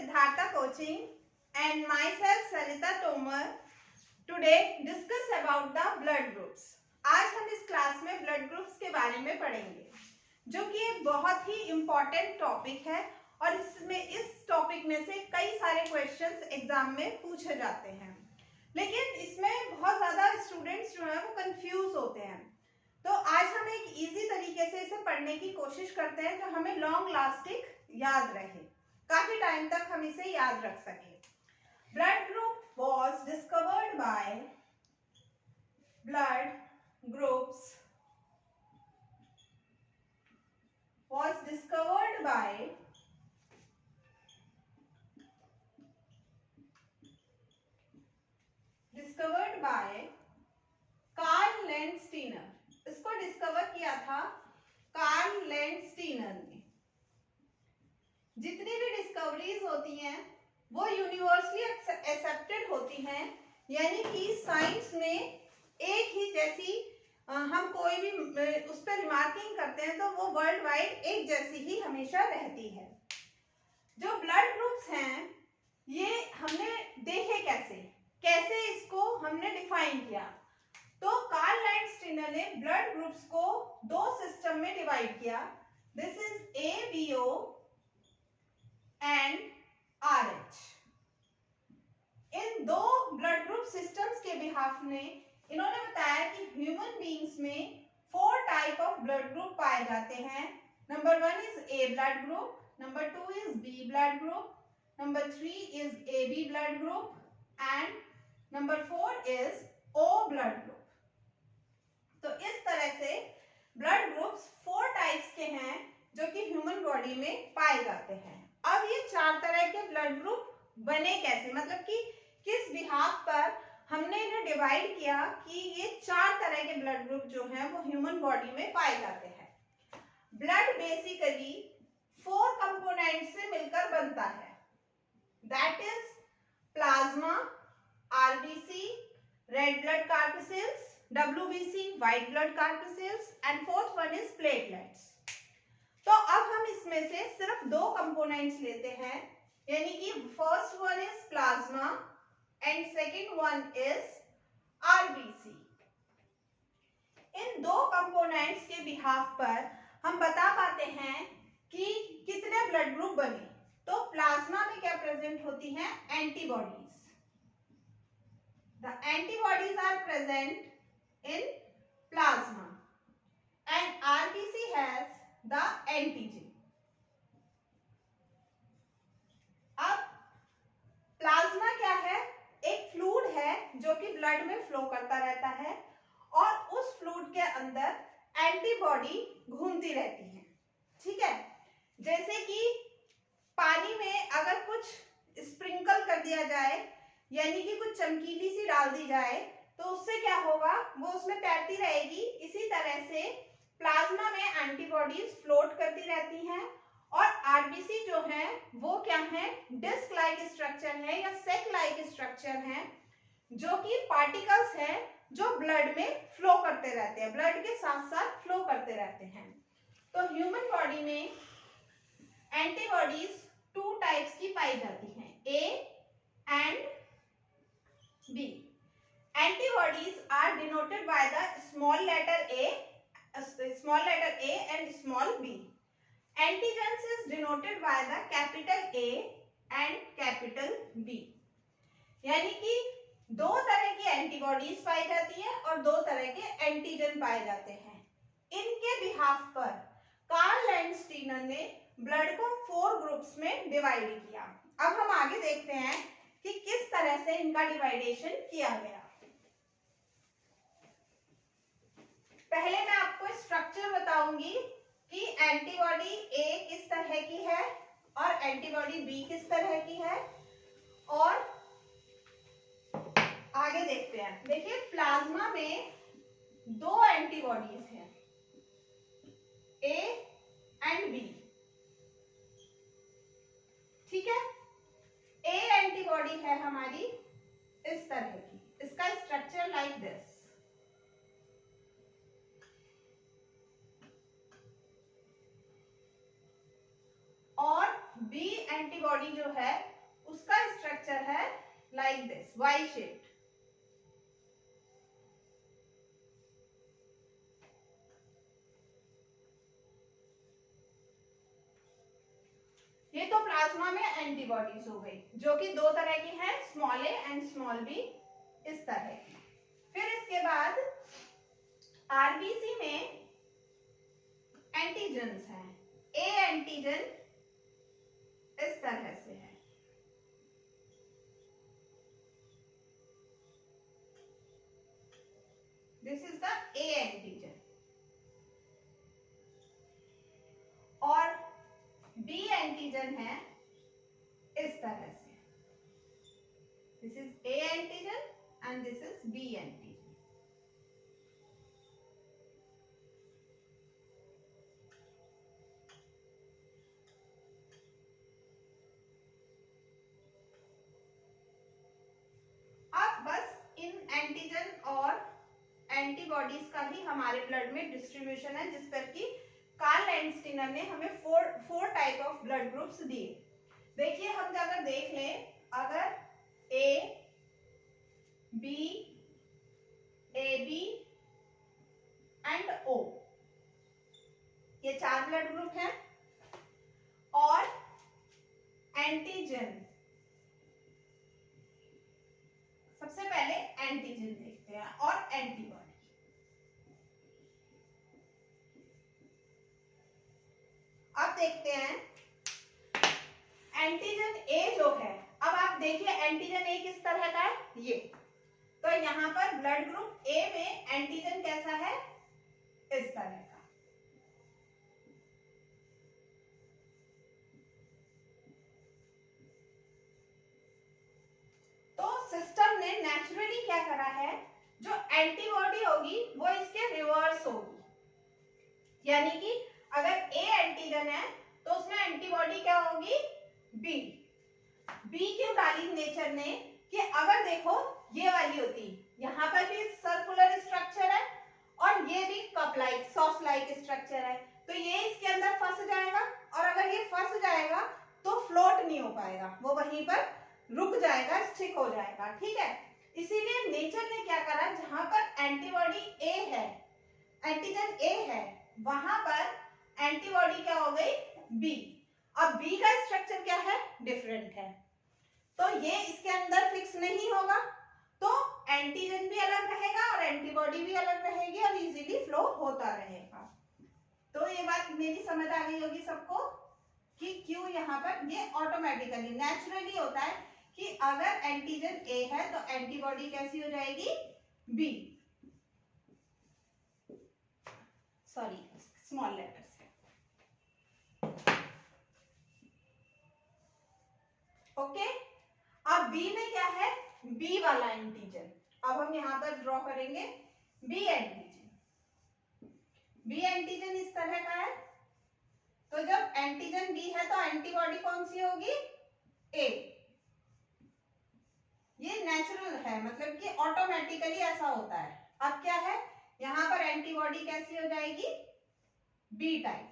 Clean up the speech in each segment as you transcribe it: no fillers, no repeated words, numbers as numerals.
Siddhartha Coaching and myself Sarita Tomar today discuss about the blood groups. आज हम इस class में blood groups के बारे में पढ़ेंगे जो कि एक बहुत ही इम्पोर्टेंट टॉपिक है और इस टॉपिक में से कई सारे क्वेश्चंस एग्जाम में पूछे जाते हैं, लेकिन इसमें बहुत ज़्यादा स्टूडेंट्स जो है वो कंफ्यूज होते हैं। तो आज हम एक इजी तरीके से इसे पढ़ने की कोशिश करते हैं जो हमें लॉन्ग लास्टिंग याद रहे, काफी टाइम तक हम इसे याद रख सके। Blood group was discovered by blood groups was discovered by Karl Landsteiner. इसको डिस्कवर किया था कार्ल लैंडस्टीनर ने। जितनी भी डिस्कवरीज होती हैं वो यूनिवर्सली एक्सेप्टेड होती हैं, यानी कि साइंस में एक ही जैसी हम कोई भी उस पर रिमार्किंग करते हैं तो वो वर्ल्ड वाइड एक जैसी ही हमेशा रहती है। जो ब्लड ग्रुप्स हैं ये हमने देखे कैसे इसको हमने डिफाइन किया। तो कार्ल लैंडस्टीनर ने ब्लड ग्रुप्स को दो सिस्टम में डिवाइड किया। This is ABO and RH। इन दो ब्लड ग्रुप सिस्टम्स के बिहाफ में इन्होंने बताया कि ह्यूमन बीइंग्स में 4 टाइप ऑफ ब्लड ग्रुप पाए जाते हैं। Number 1 is A blood group, number 2 is B blood group, number 3 is AB blood group and number 4 is O blood group. तो इस तरह से ब्लड ग्रुप्स 4 टाइप्स के हैं जो कि ह्यूमन बॉडी में पाए जाते हैं। अब ये 4 तरह के ब्लड ग्रुप बने कैसे, मतलब कि किस बिहाफ पर हमने इन्हें डिवाइड किया कि ये 4 तरह के ब्लड ग्रुप जो हैं वो ह्यूमन बॉडी में पाए जाते हैं। ब्लड बेसिकली 4 कंपोनेंट से मिलकर बनता है, that is plasma, RBC, red blood corpuscles, WBC, white blood corpuscles and fourth one is platelets. तो अब हम इसमें से सिर्फ 2 कंपोनेंट्स लेते हैं, यानी कि first one is plasma and second one is RBC। In 2 components के बिहाफ पर हम बता पाते हैं कि कितने ब्लड ग्रुप बने। तो प्लाज्मा में क्या प्रेजेंट होती हैं? Antibodies. The antibodies are present in plasma and RBC has the antigen. अब प्लाज्मा क्या है? एक फ्लूइड है जो कि ब्लड में फ्लो करता रहता है और उस फ्लूइड के अंदर एंटीबॉडी घूमती रहती है, ठीक है। जैसे कि पानी में अगर कुछ स्प्रिंकल कर दिया जाए, यानी कि कुछ चमकीली सी डाल दी जाए, तो उससे क्या होगा, वो उसमें तैरती रहेगी। इसी तरह से प्लाज्मा में एंटीबॉडीज फ्लोट करती रहती हैं और आरबीसी जो है वो क्या है? डिस्क लाइक स्ट्रक्चर है या सेक लाइक स्ट्रक्चर है, जो कि पार्टिकल्स हैं जो ब्लड में फ्लो करते रहते हैं, ब्लड के साथ साथ फ्लो करते रहते हैं। तो ह्यूमन बॉडी में एंटीबॉडीज 2 टाइप्स की पाई जाती हैं, A and B. Antibodies are denoted by the small letter A and small b. Antigens is denoted by the capital A and capital B. यानी कि 2 तरह की एंटीबॉडीज पाई जाती है और 2 तरह के एंटीजन पाए जाते हैं। इनके बिहाफ पर कार्ल लैंडस्टीनर ने ब्लड को 4 ग्रुप्स में डिवाइड किया। अब हम आगे देखते हैं कि किस तरह से इनका डिवाइडेशन किया गया। पहले मैं आपको स्ट्रक्चर बताऊंगी कि एंटीबॉडी A किस तरह की है और एंटीबॉडी B किस तरह की है, और आगे देखते हैं। देखिए प्लाज्मा में 2 एंटीबॉडीज हैं, A एंड B, ठीक है। A एंटीबॉडी है हमारी इस तरह की, इसका स्ट्रक्चर लाइक दिस, और B एंटीबॉडी जो है स्ट्रक्चर है लाइक दिस, वाई शेप्ड। ये तो प्लाज्मा में एंटीबॉडीज हो गई, जो कि दो तरह की हैं, small A and small B, इस तरह की। फिर इसके बाद आरबीसी में एंटीजेंस हैं। ए एंटीजन इस तरह से है, this is the A antigen. और बी एंटीजन है इस तरह से, this is A antigen and this is B antigen. अब बस इन एंटीजन और एंटीबॉडीज का ही हमारे ब्लड में डिस्ट्रीब्यूशन है, जिस पर कि कार्ल लैंडस्टीनर ने हमें four type of blood groups दिए। देखिए हम अगर देख लें, अगर ए बी बी एंड ओ, ये 4 ब्लड ग्रुप हैं। और एंटीजन, सबसे पहले एंटीजन देखते हैं और एंटीबॉडी। अब देखते हैं एंटीजन ए जो है, अब आप देखिए एंटीजन ए किस तरह का है, ये। तो यहाँ पर ब्लड ग्रुप ए में एंटीजन कैसा है, इस तरह का। तो सिस्टम ने नेचुरली क्या करा है, जो एंटीबॉडी होगी वो इसके रिवर्स होगी। यानी कि अगर ए एंटीजन है तो उसमें एंटीबॉडी क्या होगी, बी। बी क्यों डाली नेचर ने, कि अगर देखो ये वाली होती, यहाँ पर भी सर्कुलर स्ट्रक्चर है और ये भी cup like sauce like structure है, तो ये इसके अंदर फंस जाएगा। और अगर ये फंस जाएगा तो फ्लोट नहीं हो पाएगा, वो वहीं पर रुक जाएगा, स्टिक हो जाएगा, ठीक है। इसीलिए नेचर ने क्या करा, जहां पर एंटीबॉडी ए है, एंटीजन ए है, वहां पर एंटीबॉडी क्या हो गई, बी। अब बी का स्ट्रक्चर क्या है, डिफरेंट है, तो ये इसके अंदर फिक्स नहीं होगा, तो एंटीजन भी अलग रहेगा और एंटीबॉडी भी अलग रहेगी और इजीली फ्लो होता रहेगा। तो ये बात मेरी समझ आ गई होगी सबको कि क्यों यहाँ पर ये ऑटोमेटिकली नेचुरली होता है कि अगर एंटीजन ए है तो एंटीबॉडी कैसी हो जाएगी, बी। सॉरी, स्मॉल लेटर से। ओके, अब बी में क्या है, बी वाला एंटीजन। अब हम यहाँ पर ड्रॉ करेंगे बी एंटीजन। बी एंटीजन इस तरह का है, तो जब एंटीजन बी है तो एंटीबॉडी कौन सी होगी, ए। ये नेचुरल है, मतलब कि ऑटोमेटिकली ऐसा होता है। अब क्या है, यहां पर एंटीबॉडी कैसी हो जाएगी, बी टाइप।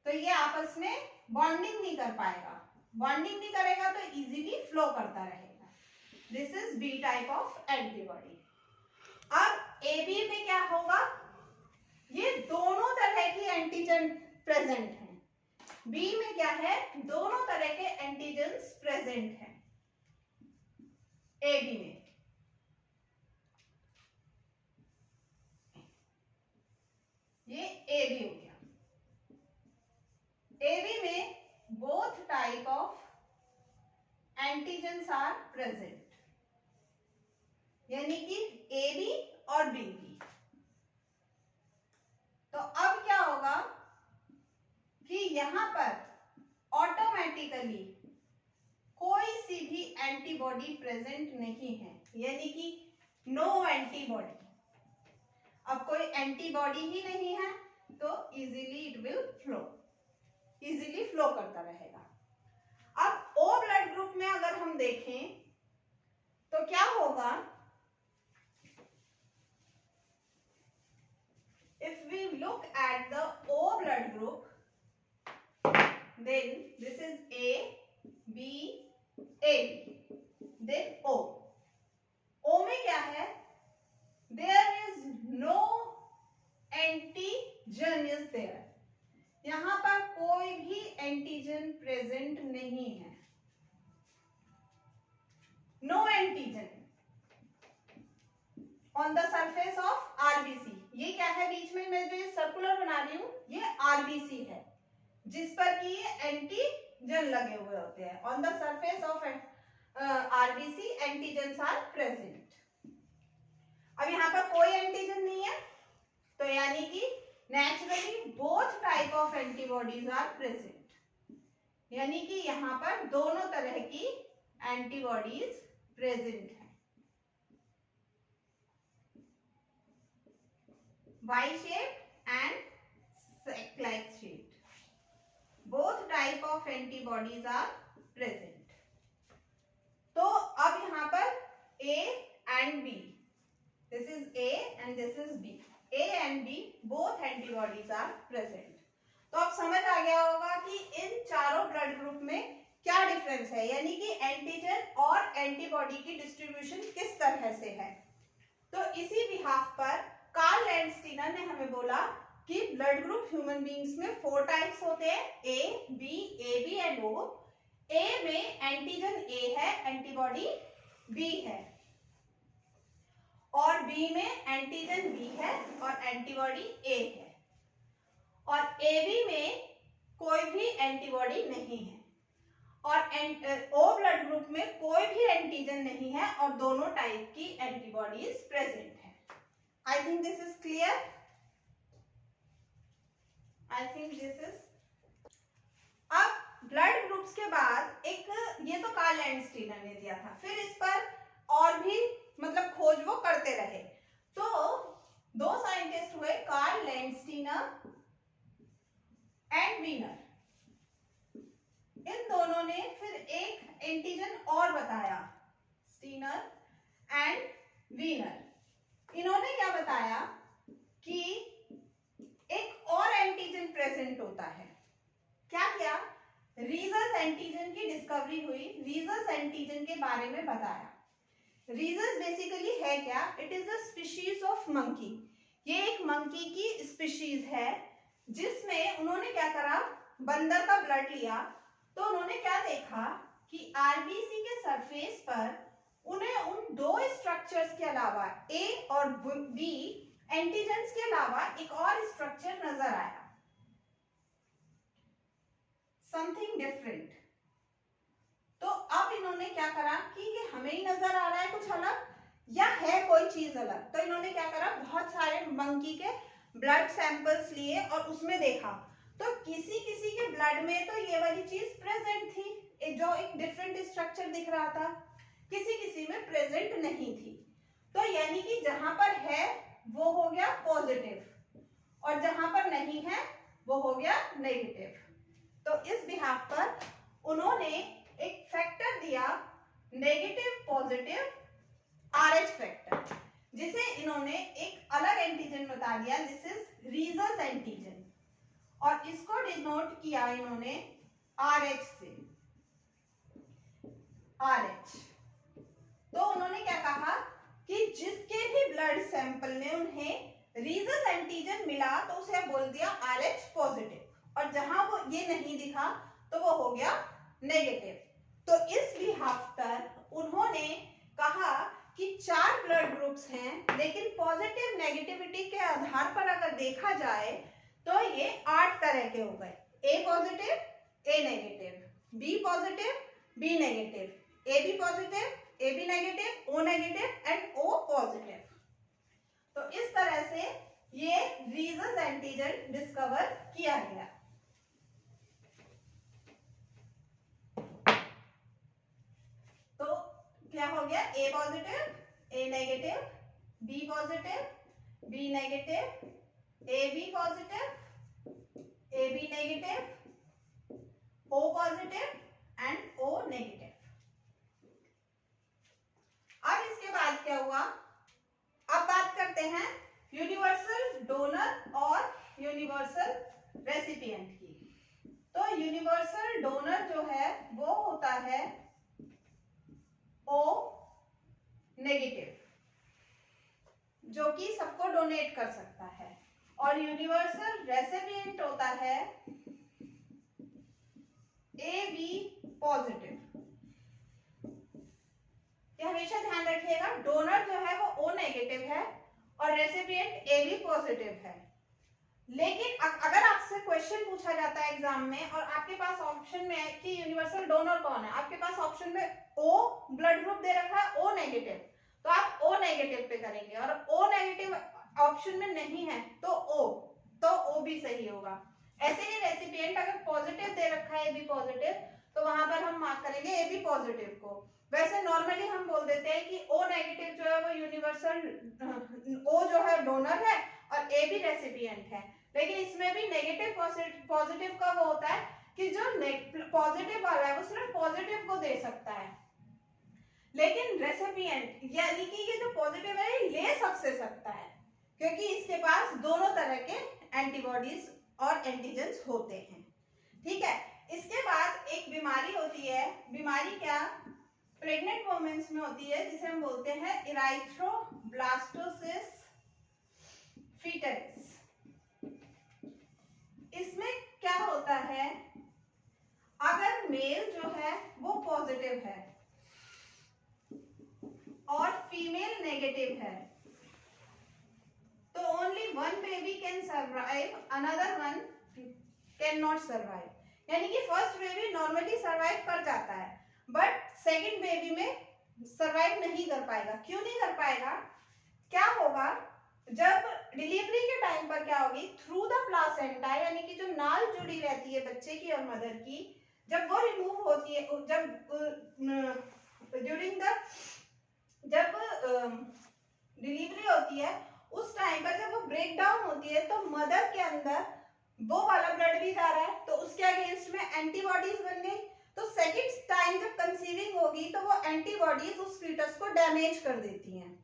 तो ये आपस में बॉन्डिंग नहीं कर पाएगा, बॉन्डिंग नहीं करेगा तो इजीली फ्लो करता रहेगा। This is B type of antibody. अब ए बी में क्या होगा, ये दोनों तरह की एंटीजन प्रेजेंट हैं। बी में क्या है, दोनों तरह के एंटीजन्स प्रेजेंट हैं ए बी में। ये ए बी हो गया। ए बी में both type of antigens are present, यानी कि ए बी और बी बी। तो अब क्या होगा कि यहां पर ऑटोमेटिकली कोई सी भी एंटीबॉडी प्रेजेंट नहीं है, यानी कि नो एंटीबॉडी। अब कोई एंटीबॉडी ही नहीं है तो easily it will flow, easily flow करता रहेगा। अब ओ ब्लड ग्रुप में अगर हम देखें तो क्या होगा, if we look at the O blood group, then this is A, B AB, then O. O में क्या है? There is no antigen is there. यहाँ पर कोई भी एंटीजन प्रेजेंट नहीं है. No antigen on the surface of RBC. ये क्या है बीच में मैं जो सर्कुलर बना रही हूँ, ये RBC है जिस पर कि ये एंटीजन लगे हुए होते हैं. On the surface of RBC antigens are present. अब यहाँ पर कोई एंटीजन नहीं है तो यानी कि naturally both type of antibodies are present. यानी कि यहाँ पर दोनों तरह की एंटीबॉडीज प्रेजेंट है. Y shape and sac-like shape. Both type of antibodies are present. तो अब यहाँ पर A and B. This is A and this is B. A and B both antibodies are present. तो अब समझ आ गया होगा कि इन चारों ब्लड ग्रुप में क्या डिफरेंस है, यानी कि एंटीजन और एंटीबॉडी की डिस्ट्रीब्यूशन किस तरह से है. तो इसी बिहाफ पर कार्ल लैंडस्टीनर ने हमें बोला कि ब्लड ग्रुप ह्यूमन बीइंग्स में 4 टाइप्स होते हैं, ए, बी, ए बी एंड ओ. ए में एंटीजन ए है, एंटीबॉडी बी है, और बी में एंटीजन बी है और एंटीबॉडी ए है, और ए बी में कोई भी एंटीबॉडी नहीं है, और ओ ब्लड ग्रुप में कोई भी एंटीजन नहीं है और दोनों टाइप की एंटीबॉडीज प्रेजेंट है. I think this is clear. I think this is. अब ब्लड ग्रुप्स के बाद एक ये तो कार्ल लैंडस्टीनर ने दिया था, फिर इस पर और भी मतलब खोज वो करते रहे. तो 2 साइंटिस्ट हुए, कार्ल लैंडस्टीनर एंड वीनर. इन दोनों ने फिर एक एंटीजन और बताया, स्टीनर एंड वीनर. इन्होंने क्या बताया कि एक और एंटीजन प्रेजेंट होता है. क्या किया? रीजस एंटीजन की डिस्कवरी हुई, रीजस एंटीजन के बारे में बताया. रीजस बेसिकली है क्या? It is a species of monkey. ये एक मंकी की स्पीशीज है जिसमें उन्होंने क्या करा, बंदर का ब्लड लिया. तो उन्होंने क्या देखा कि आरबीसी के सरफेस पर उन्हें उन 2 स्ट्रक्चर्स के अलावा ए और बी एंटीजन्स के अलावा एक और स्ट्रक्चर नजर आया, समथिंग डिफरेंट. तो अब इन्होंने क्या करा कि ये हमें ही नजर आ रहा है कुछ अलग या है कोई चीज अलग. तो इन्होंने क्या करा, बहुत सारे मंकी के ब्लड सैंपल्स लिए और उसमें देखा. तो किसी किसी के ब्लड में तो ये वाली चीज प्रेजेंट थी, जो एक डिफरेंट स्ट्रक्चर दिख रहा था, किसी किसी में प्रेजेंट नहीं थी. तो यानी कि जहां पर है वो हो गया पॉजिटिव और जहां पर नहीं है वो हो गया नेगेटिव. तो इस बिहाफ पर उन्होंने एक फैक्टर दिया, नेगेटिव पॉजिटिव RH फैक्टर, जिसे इन्होंने एक अलग एंटीजन बता दिया, दिस इज रीजस एंटीजन, और इसको डिनोट किया इन्होंने RH से, RH. तो उन्होंने क्या कहा कि जिसके भी ब्लड सैंपल में उन्हें रीजस एंटीजन मिला तो उसे बोल दिया RH पॉजिटिव, और जहां वो ये नहीं दिखा तो वो हो गया नेगेटिव. तो इस बिहाफ पर उन्होंने कहा कि 4 ब्लड ग्रुप्स हैं, लेकिन पॉजिटिव नेगेटिविटी के आधार पर अगर देखा जाए तो ये 8 तरह के हो गए. A positive, A negative, B positive, B negative, A B positive, A B negative, O negative and O positive. तो इस तरह से ये रीजस एंटीजन डिस्कवर किया गया. तो क्या हो गया, A positive, A negative, B positive, B negative, A B positive, A B negative, O positive and O negative. अब इसके बाद क्या हुआ, अब बात करते हैं यूनिवर्सल डोनर और यूनिवर्सल रेसिपिएंट की. तो यूनिवर्सल डोनर जो है वो होता है O नेगेटिव, जो कि सबको डोनेट कर सकता है, और यूनिवर्सल रेसिपिएंट होता है AB पॉजिटिव। ये हमेशा ध्यान रखिएगा, डोनर जो है वो O नेगेटिव है और रेसिपिएंट AB पॉजिटिव है। लेकिन अगर आपसे क्वेश्चन पूछा जाता है एग्जाम में और आपके पास ऑप्शन में है कि यूनिवर्सल डोनर कौन है, आपके पास ऑप्शन में O ब्लड ग्रुप दे रखा है O नेगेटिव, तो आप O नेगेटिव पे करेंगे, और O नेगेटिव ऑप्शन में नहीं है तो O भी सही होगा। ऐसे ही रेसिपिएंट अगर पॉजिटिव दे रखा है AB पॉजिटिव, तो वहां पर हम मार्क करेंगे AB पॉजिटिव को। वैसे नॉर्मली हम बोल देते हैं कि O नेगेटिव जो है वो यूनिवर्सल, O जो है डोनर है और AB रेसिपिएंट है, लेकिन इसमें भी नेगेटिव पॉजिटिव का वो होता है कि जो पॉजिटिव वाला है वो सिर्फ पॉजिटिव को दे सकता है, लेकिन रेसिपिएंट यानी कि ये जो पॉजिटिव है ये ले सबसे सकता है, क्योंकि इसके पास दोनों तरह के एंटीबॉडीज और एंटीजेंस होते हैं। ठीक है, इसके बाद एक बीमारी होती है, बीमारी क्या प्रेग्नेंट वुमेन्स में होती है, जिसे हम बोलते हैं इराइथ्रोब्लास्टोसिस फीटस। इसमें क्या होता है, अगर मेल जो है वो पॉजिटिव है और फीमेल नेगेटिव है, तो only one baby can survive, another one can not survive. यानी कि फर्स्ट बेबी नॉर्मली सर्वाइव कर जाता है, बट सेकंड बेबी में सर्वाइव नहीं कर पाएगा। क्यों नहीं कर पाएगा, क्या होगा, जब डिलीवरी के टाइम पर क्या होगी, थ्रू द प्लासेंटा, यानी कि जो नाल जुड़ी रहती है बच्चे की और मदर की, जब वो रिमूव होती है, जब ड्यूरिंग द जब डिलीवरी होती है उस टाइम पर जब वो ब्रेक डाउन होती है, तो मदर के अंदर वो वाला ब्लड भी जा रहा है, तो उसके अगेंस्ट में एंटीबॉडीज बन गई, तो सेकंड टाइम जब कंसीविंग होगी तो वो एंटीबॉडीज उस फीटस को डैमेज कर देती हैं।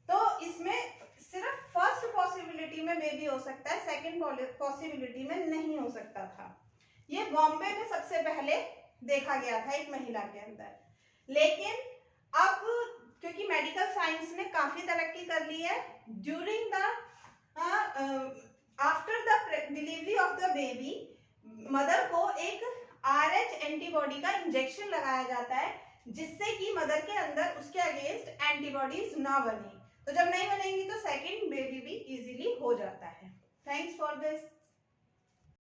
तो इसमें सिर्फ फर्स्ट पॉसिबिलिटी में बेबी हो सकता है, सेकंड पॉसिबिलिटी में नहीं हो सकता था। ये बॉम्बे में सबसे पहले देखा गया था एक महिला के अंदर, लेकिन अब क्योंकि मेडिकल साइंस ने काफी तरक्की कर ली है, during the after the delivery of the baby mother को एक RH एंटीबॉडी का इंजेक्शन लगाया जाता है, जिससे कि मदर के अंदर उसके अगेंस्ट एंटीबॉडीज ना बने। तो जब नहीं बनेंगी तो सेकंड बेबी भी इजीली हो जाता है। Thanks for this.